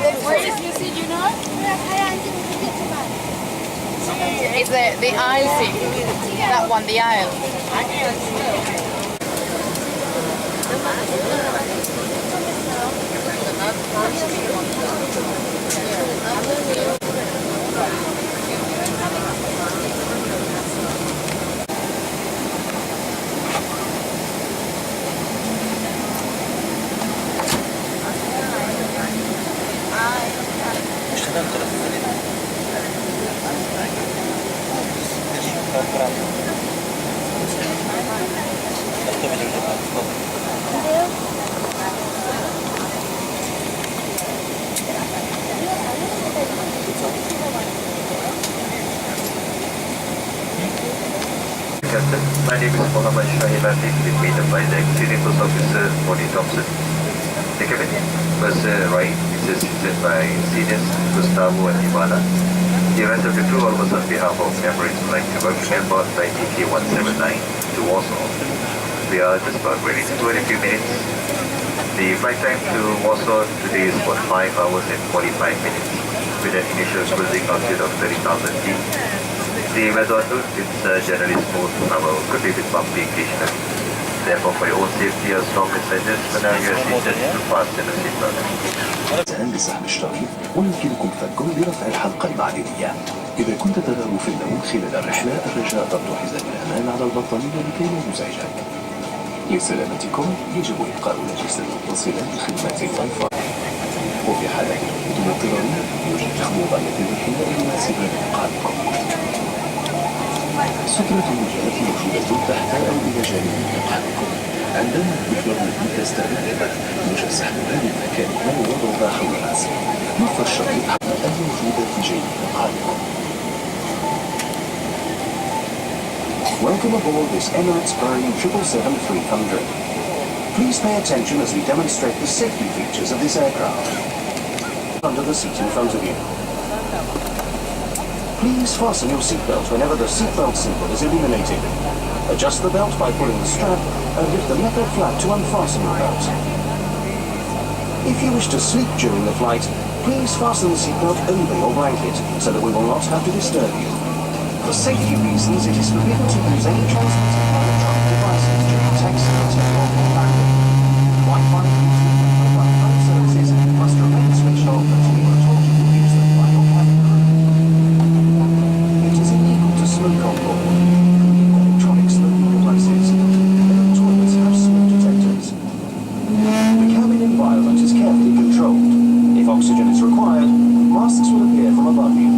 Where is you see, you know? It's the aisle seat. That one, the aisle. Captain, my name is Mohammed Shahid Latif, with me by the Executive Post Officer Bonnie Thompson. The cabin was right, is assisted by seniors Gustavo and Ivana. The rest of the crew all was on behalf of Emirates would like to welcome airport by TK179 to Warsaw. We are just about ready to go in a few minutes. The flight time to Warsaw today is about 5 hours and 45 minutes with an initial cruising altitude of 30,000 feet. The weather outlook is generally smooth, however could be a bit bumpy occasionally. Therefore, for your own safety, I strongly suggest whenever you are seated to fasten a seatbelt. الآن لسحب الشريط ويمكنكم فكه برفع الحلقة المعدنية. إذا كنت تنام في النوم خلال الرحلة الرجاء ضبط حزام الأمان على البطانية لكي لا يزعجك. لسلامتكم يجب إبقاء الأجهزة متصلة بخدمات الواي فاي. وفي حالة الهبوط الاضطراري يوجد خطوطية الرحلة المناسبة لإنقاذكم. سترة النجاة موجودة تحت أو إلى جانب مقعدكم. عندما يطلب منك استخدام نجا سحبها من مكانها ووضعها حول رأسك. لف الشريط الموجودة في جيب مقعدكم. Welcome aboard this Emirates Boeing 777-300. Please pay attention as we demonstrate the safety features of this aircraft. Under the seat in front of you. Please fasten your seatbelt whenever the seatbelt symbol is illuminated. Adjust the belt by pulling the strap and lift the metal flap to unfasten your belt. If you wish to sleep during the flight, please fasten the seatbelt over your blanket so that we will not have to disturb you. For safety reasons, it is forbidden to use any transmitting electronic devices during taxi, takeoff, or landing. Wi-Fi, Bluetooth, and mobile phone services must remain switched off until you are told you can use them by your cabin crew. It is illegal to smoke on board, including electronic smoking devices. All toilets have smoke detectors. The cabin environment is carefully controlled. If oxygen is required, masks will appear from above you.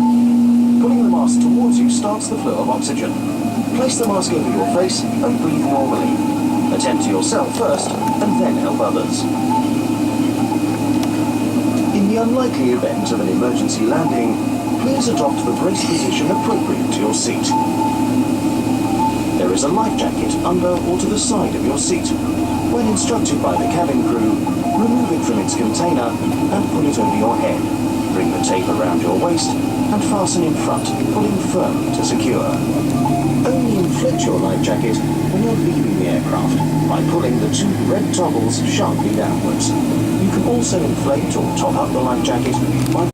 Pulling the mask towards you starts the flow of oxygen. Place the mask over your face and breathe normally. Attend to yourself first and then help others. In the unlikely event of an emergency landing, please adopt the brace position appropriate to your seat. There is a life jacket under or to the side of your seat. When instructed by the cabin crew, remove it from its container and put it over your head. Bring the tape around your waist and fasten in front, pulling firmly to secure. Only inflate your life jacket when you're leaving the aircraft by pulling the two red toggles sharply downwards. You can also inflate or top up the life jacket by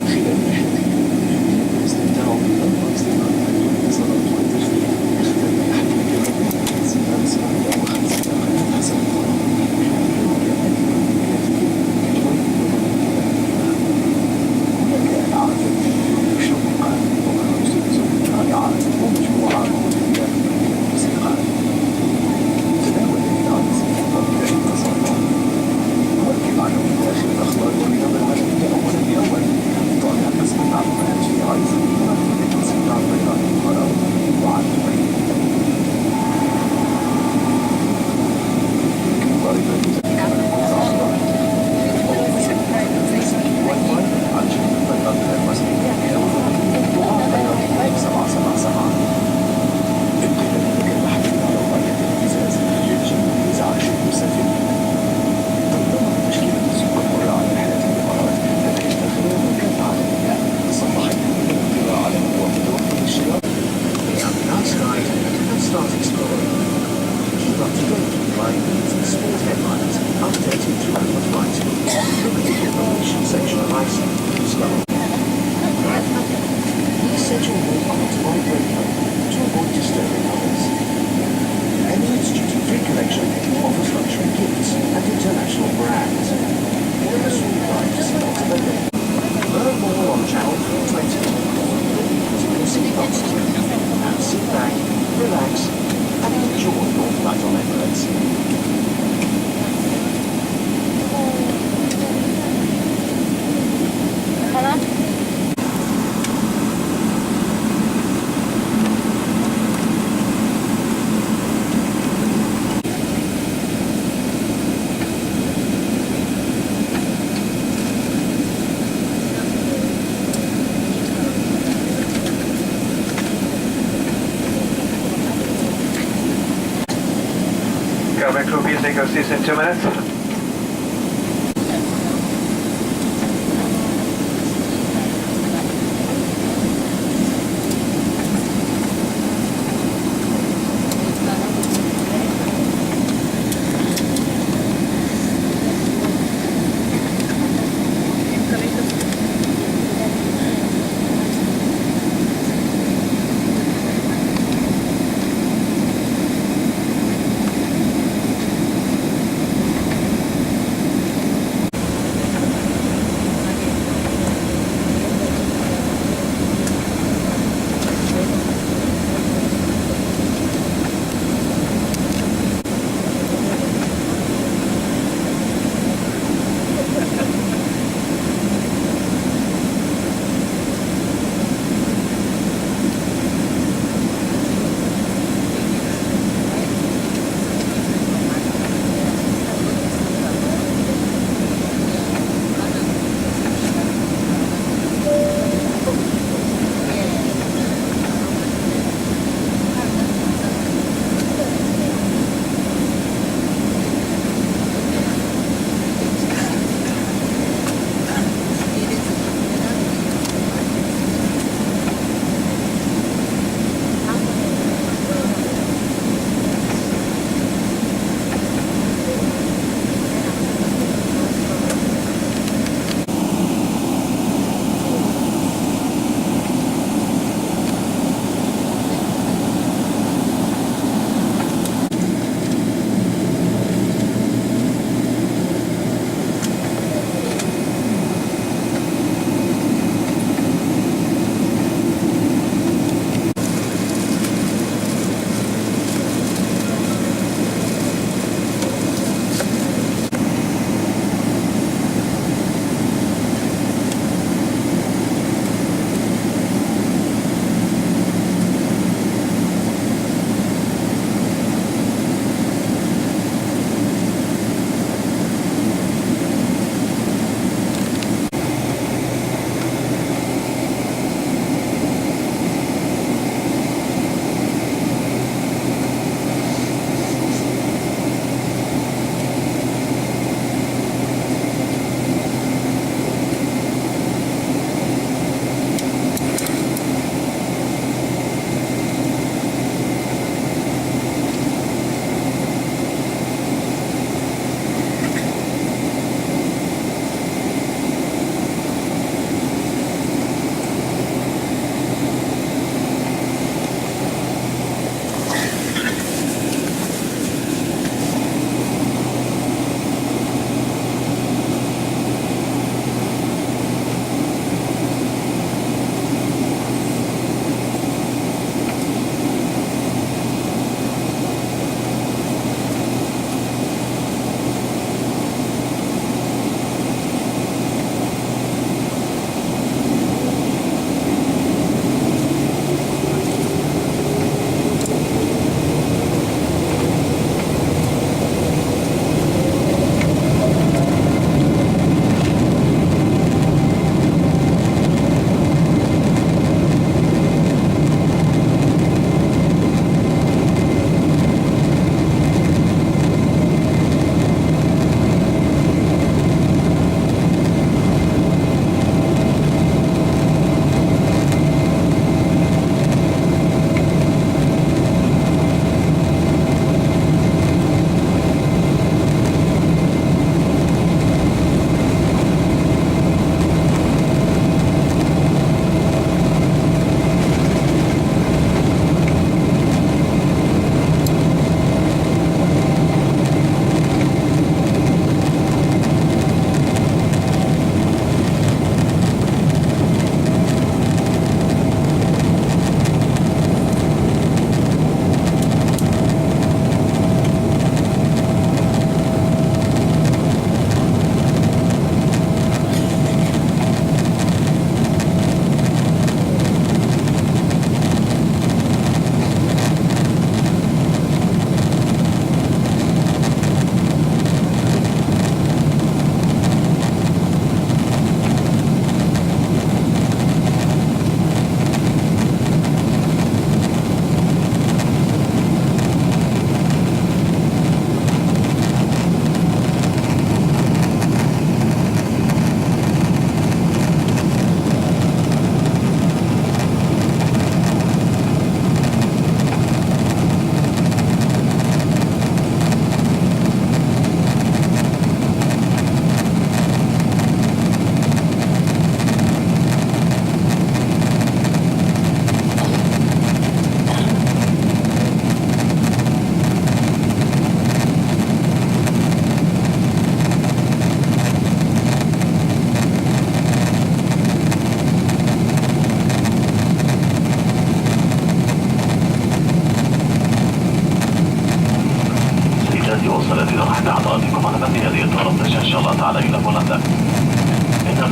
Please take your seats in 2 minutes.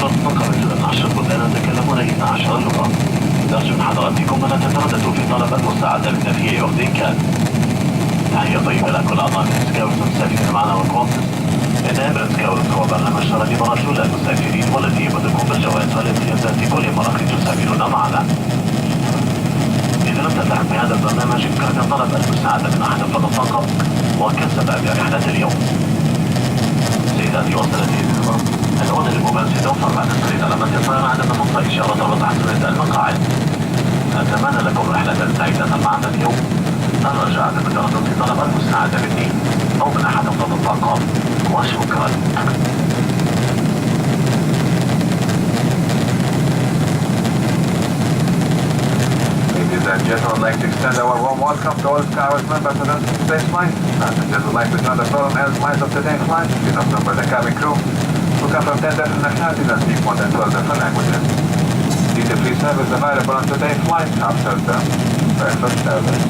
المقر من 10 بلدان يتكلمون 12 لغة. نرجو من حضراتكم أن تترددوا في طلب المساعدة من في أي كان. تحية طيبة لكل أعضاء سكاوت المسافرين معنا والكونسس. إن إبرة سكاوت هو برنامج شرعي برسول المسافرين والذي يمدكم بالجواز والامتيازات كل مرة تسافرون معنا. إذا لم تلتحق بهذا البرنامج يمكنك طلب المساعدة من أحد الفرقاء وكسب برحلة اليوم. سيداتي وسادتي الكرام، العود المباشر سوف بعد السيد على من يصير عندما تنطق إشارة وتحت المقاعد. أتمنى لكم رحلة سعيدة معنا اليوم. الرجاء بتردد في طلب المساعدة مني أو من أحد الفرقاء وشكرا. Ladies and gentlemen, I'd like to extend our warm welcome to all Skywards members of the space flight. Passengers would like to join the program as flights of today's flight. Please number the cabin crew who come from 10 different nationalities and speak more than 12 different languages. Duty-free service available on today's flight after the breakfast service.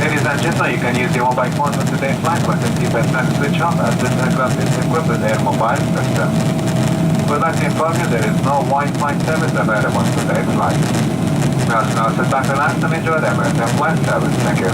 Ladies and gentlemen, you can use your mobile phones on today's flight, but the keypad and switch off as this aircraft is equipped with air mobile system. We'd like to inform you there is no Wi-Fi service available on today's flight. Now sit back, relax and enjoy the American flight service. Thank you.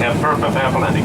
Hamper, prepare for landing.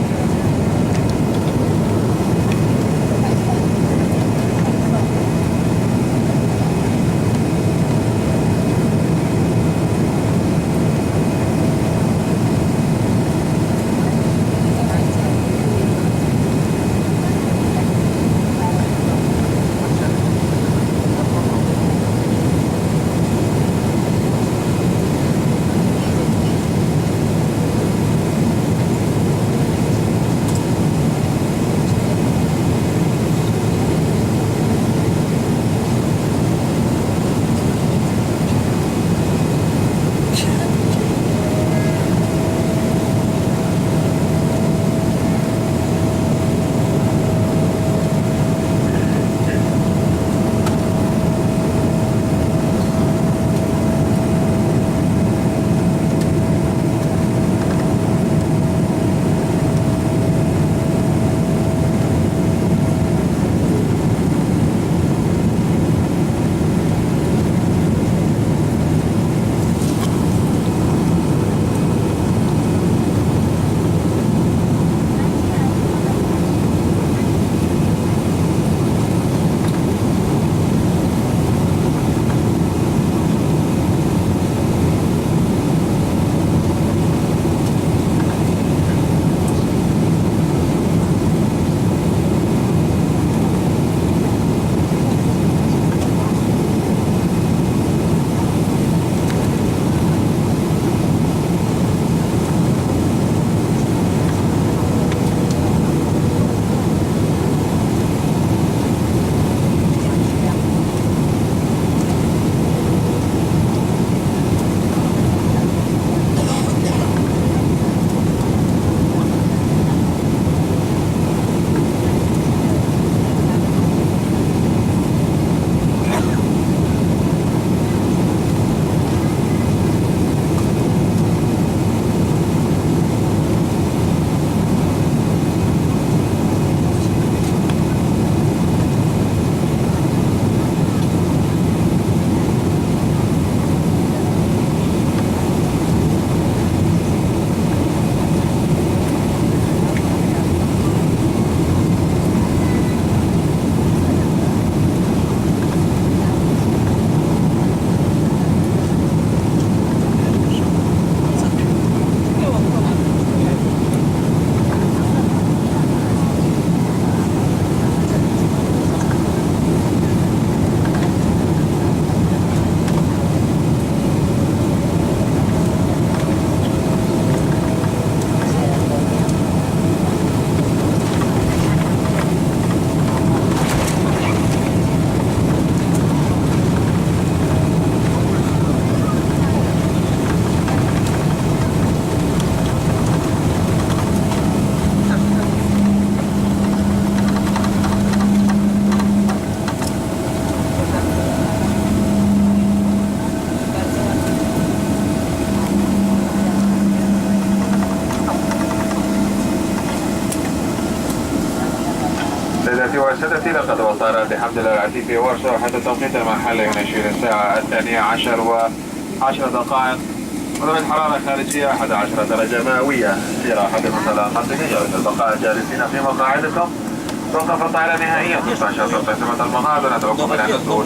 سيداتي وسادتي لقد وصلنا بحمد الله العتيق في ورشة حتى التوقيت المحلي من 20 الساعة 12 و10 دقائق. درجة حرارة خارجية 11 درجة مئوية. في راحة المنتدى المنطقي يرجى البقاء جالسين في مقاعدكم. توقف الطائرة نهائيا 16 قسمة المغادرة ندعوكم إلى النزول.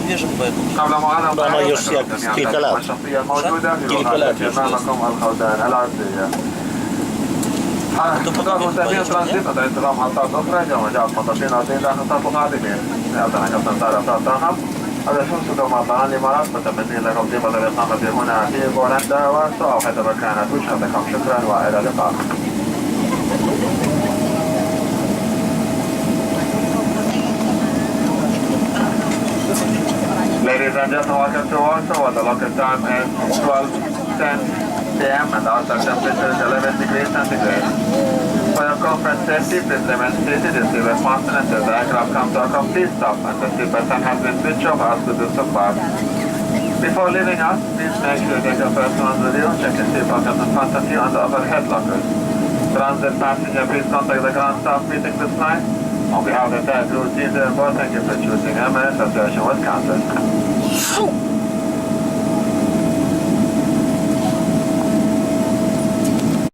قبل مغادرة الشخصية الموجودة في الوقت أمامكم الخوذان العرضية. حضرات مستمعين ترانزيت قد انتظام محطات أخرى جمجات مطافين أرضين داخل خط قادمين. يعطينا كابتن طارق طاقم. هذا شمس دوما طعام الإمارات متمنين لكم طيبة الإقامة هنا في بولندا والسؤال حيثما كانت وجهتكم. شكرا وإلى اللقاء. Ladies and gentlemen, welcome to Warsaw. The local time is 12:10 p.m. and outside temperature is 11 degrees centigrade. For your conference safety, please remain seated. Your seatbelt fastened until the aircraft comes to a complete stop and the seatbelt sign has been switched off as to do so far. Before leaving us, please make sure you take your personal video, check your seatbelt in front of you and the overhead lockers. Transit passenger, please contact the ground staff meeting this night. On behalf of the entire crew, team aboard, thank you for choosing Emirates. Association was cancelled.